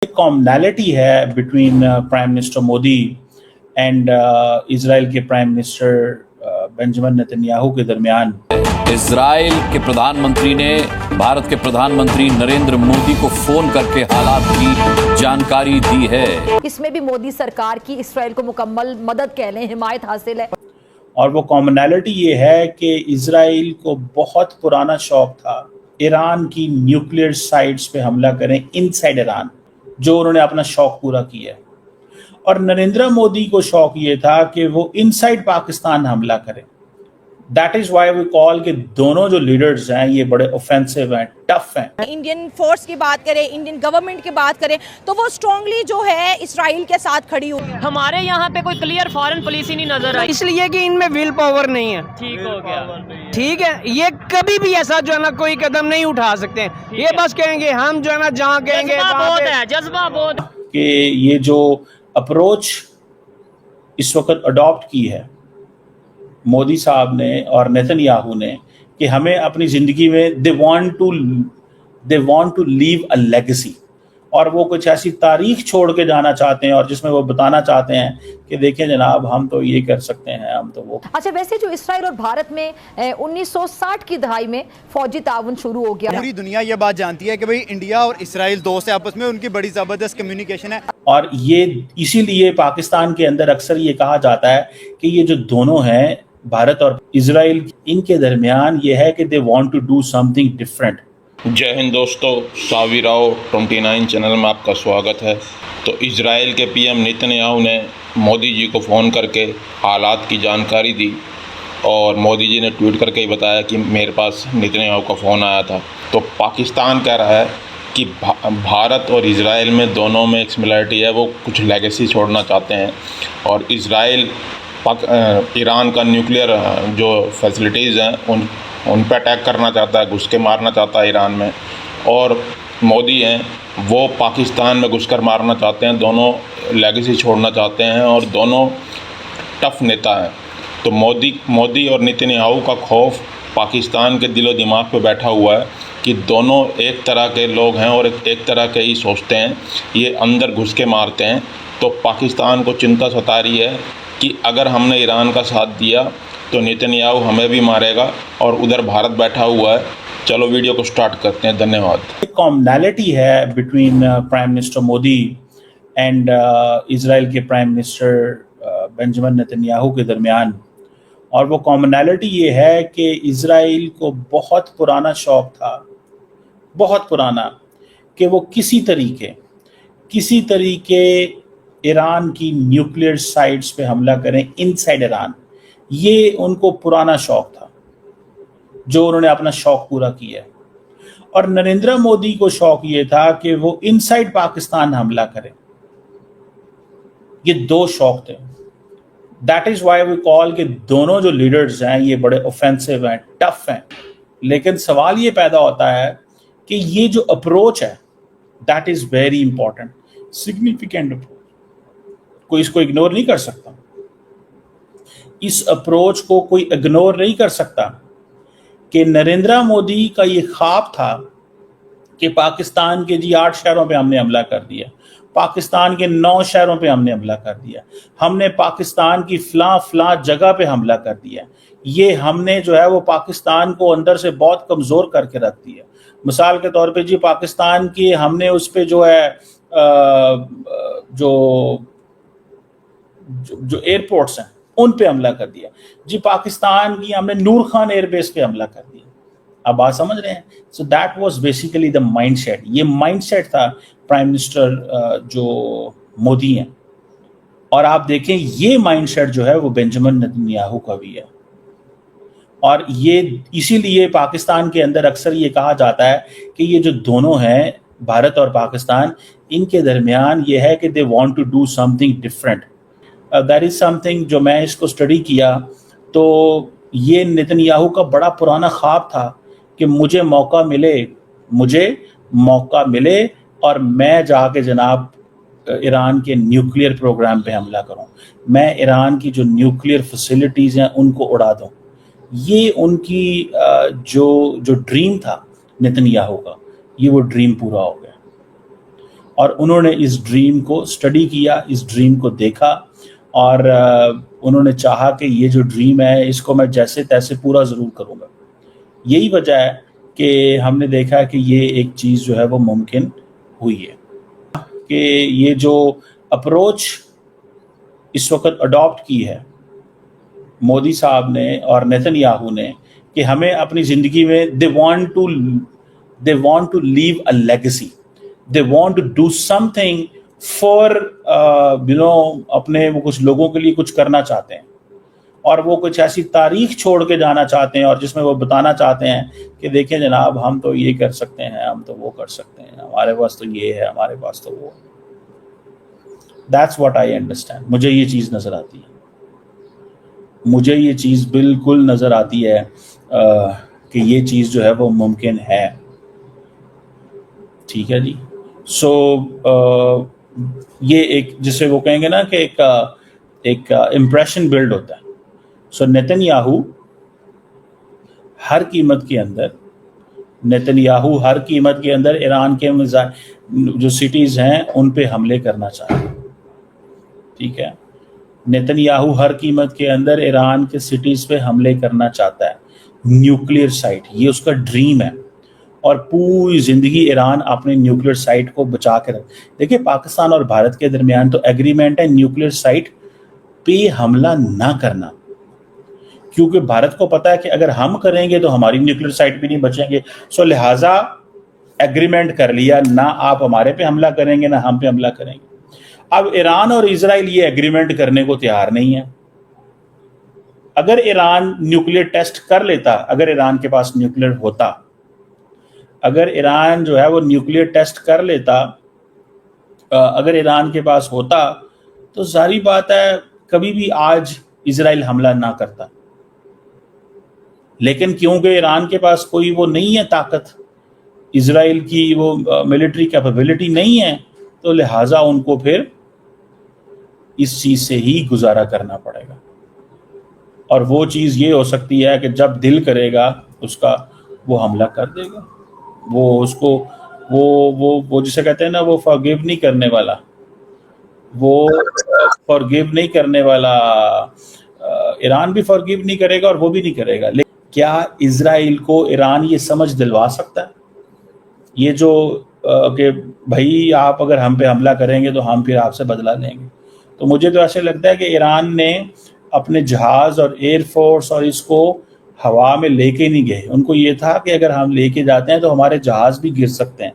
Commonality है between prime minister Modi and Israel के prime minister Benjamin Netanyahu के दरमियान। इजराइल के प्रधानमंत्री ने भारत के प्रधानमंत्री नरेंद्र मोदी को फोन करके हालात की जानकारी दी है। इसमें भी मोदी सरकार की इजराइल को मुकम्मल मदद कह लें, हिमायत हासिल है। और वो कॉमनैलिटी ये है कि इजराइल को बहुत पुराना शौक था ईरान की न्यूक्लियर साइट्स पे हमला करें इनसाइड ईरान, जो उन्होंने अपना शौक पूरा किया। और नरेंद्र मोदी को शौक ये था कि वो इनसाइड पाकिस्तान हमला करें। That is why we call कि दोनों जो लीडर्स हैं ये बड़े ऑफेंसिव हैं, टफ हैं। इंडियन फोर्स की बात करें, इंडियन गवर्नमेंट की बात करें तो वो स्ट्रांगली जो है इसराइल के साथ खड़ी हुई। हमारे यहाँ पे कोई क्लियर फॉरेन पॉलिसी नहीं नजर आई, इसलिए कि इनमें विल पावर नहीं है। ठीक हो गया, ठीक है, ये कभी भी ऐसा जो है ना कोई कदम नहीं उठा सकते हैं। ये बस कहेंगे हम जो है ना जहाँ कहेंगे बहुत है, जज्बा बहुत। कि ये जो अप्रोच इस वक्त अडॉप्ट की है मोदी साहब ने और नेतन्याहू ने कि हमें अपनी जिंदगी में they want to leave a legacy, और वो कुछ ऐसी तारीख छोड़ के जाना चाहते हैं और जिसमें वो बताना चाहते हैं कि देखें जनाब हम तो ये कर सकते हैं, हम तो वो। अच्छा, वैसे जो इसराइल और भारत में 1960 की दहाई में फौजी ताउन शुरू हो गया। पूरी दुनिया ये बात जानती है कि भाई इंडिया और इसराइल दोस्त है, आपस में उनकी बड़ी जबरदस्त कम्युनिकेशन है। और ये इसीलिए पाकिस्तान के अंदर अक्सर ये कहा जाता है कि ये जो दोनों हैं भारत और इजराइल, इनके दरमियान ये है कि they want to do something different. जय हिंद दोस्तों, सावी राव 29 चैनल में आपका स्वागत है। तो इजराइल के पीएम नेतन्याहू ने मोदी जी को फ़ोन करके हालात की जानकारी दी और मोदी जी ने ट्वीट करके ही बताया कि मेरे पास नेतन्याहू का फ़ोन आया था। तो पाकिस्तान कह रहा है कि भारत और इजराइल में दोनों में एक सिमिलरिटी है, वो कुछ लेगेसी छोड़ना चाहते हैं। और इजराइल ईरान का न्यूक्लियर जो फैसिलिटीज़ हैं उन पर अटैक करना चाहता है, घुस के मारना चाहता है ईरान में। और मोदी हैं वो पाकिस्तान में घुसकर मारना चाहते हैं। दोनों लेगेसी छोड़ना चाहते हैं और दोनों टफ नेता हैं। तो मोदी और नेतन्याहू का खौफ पाकिस्तान के दिलो दिमाग पे बैठा हुआ है कि दोनों एक तरह के लोग हैं और एक तरह के ही सोचते हैं, ये अंदर घुस के मारते हैं। तो पाकिस्तान को चिंता सता रही है कि अगर हमने ईरान का साथ दिया तो नेतन्याहू हमें भी मारेगा और उधर भारत बैठा हुआ है। चलो वीडियो को स्टार्ट करते हैं। धन्यवाद। कॉमनैलिटी है between prime minister Modi and Israel के प्राइम मिनिस्टर बेंजामिन नेतन्याहू के दरमियान। और वो कॉमनैलिटी ये है कि इजराइल को बहुत पुराना शौक था, बहुत पुराना, कि वो किसी तरीके ईरान की न्यूक्लियर साइट्स पे हमला करें इनसाइड ईरान। ये उनको पुराना शौक था, जो उन्होंने अपना शौक पूरा किया। और नरेंद्र मोदी को शौक ये था कि वो इनसाइड पाकिस्तान हमला करें। ये दो शौक थे। That is why we call कि दोनों जो लीडर्स हैं ये बड़े ऑफेंसिव हैं, टफ हैं। लेकिन सवाल ये पैदा होता है कि ये जो अप्रोच है that is very important, significant approach. कोई इसको इग्नोर नहीं कर सकता। इस अप्रोच को कोई इग्नोर नहीं कर सकता कि नरेंद्र मोदी का ये ख्वाब था कि पाकिस्तान के 8 शहरों पे हमने हमला कर दिया, पाकिस्तान के 9 शहरों पे हमने हमला कर दिया, हमने पाकिस्तान की फलां जगह पे हमला कर दिया। ये हमने जो है वो पाकिस्तान को अंदर से बहुत कमज़ोर करके रख दिया। मिसाल के तौर पे जी पाकिस्तान की हमने उस पे जो है जो एयरपोर्ट्स हैं उन पे हमला कर दिया जी। पाकिस्तान की हमने नूर खान एयरबेस पे हमला कर दिया। अब बात समझ रहे हैं? So that was basically the mindset. ये माइंडसेट था प्राइम मिनिस्टर जो मोदी हैं। और आप देखें ये माइंडसेट जो है वो बेंजामिन नेतन्याहू का भी है। और ये इसीलिए पाकिस्तान के अंदर अक्सर ये कहा जाता है कि ये जो दोनों हैं भारत और पाकिस्तान, इनके दरमियान ये है कि they want to do something different. That is something जो मैं इसको स्टडी किया तो ये नेतन्याहू का बड़ा पुराना ख्वाब था कि मुझे मौका मिले और मैं जाके जनाब ईरान के न्यूक्लियर प्रोग्राम पे हमला करूं, मैं ईरान की जो न्यूक्लियर फैसिलिटीज़ हैं उनको उड़ा दूं। ये उनकी जो ड्रीम था नेतन्याहू का, ये वो ड्रीम पूरा हो गया। اور انہوں نے اس ڈریم کو اسٹڈی کیا, اس ڈریم کو دیکھا, اور انہوں نے چاہا کہ یہ جو ڈریم ہے اس کو میں جیسے تیسے پورا ضرور کروں گا. یہی وجہ ہے کہ ہم نے دیکھا کہ یہ ایک چیز جو ہے وہ ممکن ہوئی ہے کہ یہ جو اپروچ اس وقت اڈاپٹ کی ہے مودی صاحب نے اور نیتن یاہو نے کہ ہمیں اپنی زندگی میں they want to leave a legacy, they want to do something for اپنے وہ کچھ لوگوں کے لیے کچھ کرنا چاہتے ہیں, اور وہ کچھ ایسی تاریخ چھوڑ کے جانا چاہتے ہیں اور جس میں وہ بتانا چاہتے ہیں کہ دیکھیں جناب ہم تو یہ کر سکتے ہیں, ہم تو وہ کر سکتے ہیں, ہمارے پاس تو یہ ہے, ہمارے پاس تو وہ. That's what I understand. مجھے یہ چیز نظر آتی ہے, مجھے یہ چیز بالکل نظر آتی ہے کہ یہ چیز جو ہے وہ ممکن ہے. ٹھیک ہے جی. سو یہ ایک جسے وہ کہیں گے نا کہ ایک امپریشن بلڈ ہوتا ہے. سو نیتن یاہو ہر قیمت کے اندر ایران کے جو سٹیز ہیں ان پہ حملے کرنا چاہتے ہیں. ٹھیک ہے, نیتن یاہو ہر قیمت کے اندر ایران کے سٹیز پہ حملے کرنا چاہتا ہے. نیوکلیئر سائٹ یہ اس کا ڈریم ہے, اور پوری زندگی ایران اپنے نیوکلیئر سائٹ کو بچا کے رکھ. دیکھیں پاکستان اور بھارت کے درمیان تو ایگریمنٹ ہے نیوکلیئر سائٹ پہ حملہ نہ کرنا, کیونکہ بھارت کو پتا ہے کہ اگر ہم کریں گے تو ہماری نیوکلیئر سائٹ بھی نہیں بچیں گے. سو لہٰذا ایگریمنٹ کر لیا, نہ آپ ہمارے پہ حملہ کریں گے نہ ہم پہ حملہ کریں گے. اب ایران اور اسرائیل یہ ایگریمنٹ کرنے کو تیار نہیں ہے. اگر ایران نیوکلیئر ٹیسٹ کر لیتا, اگر ایران کے پاس نیوکلیئر ہوتا, اگر ایران جو ہے وہ نیوکلیئر ٹیسٹ کر لیتا, اگر ایران کے پاس ہوتا تو ظاہری بات ہے کبھی بھی آج اسرائیل حملہ نہ کرتا. لیکن کیونکہ ایران کے پاس کوئی وہ نہیں ہے طاقت, اسرائیل کی وہ ملٹری کیپیبلٹی نہیں ہے, تو لہٰذا ان کو پھر اس چیز سے ہی گزارا کرنا پڑے گا. اور وہ چیز یہ ہو سکتی ہے کہ جب دل کرے گا اس کا وہ حملہ کر دے گا. وہ اس کو وہ جسے کہتے ہیں نا وہ فارگیو نہیں کرنے والا, وہ فارگیو نہیں کرنے والا. ایران بھی فارگیو نہیں کرے گا اور وہ بھی نہیں کرے گا. لیکن کیا اسرائیل کو ایران یہ سمجھ دلوا سکتا ہے یہ جو کہ بھائی آپ اگر ہم پہ حملہ کریں گے تو ہم پھر آپ سے بدلہ لیں گے؟ تو مجھے تو ایسے لگتا ہے کہ ایران نے اپنے جہاز اور ایئر فورس اور اس کو ہوا میں لے کے نہیں گئے. ان کو یہ تھا کہ اگر ہم لے کے جاتے ہیں تو ہمارے جہاز بھی گر سکتے ہیں.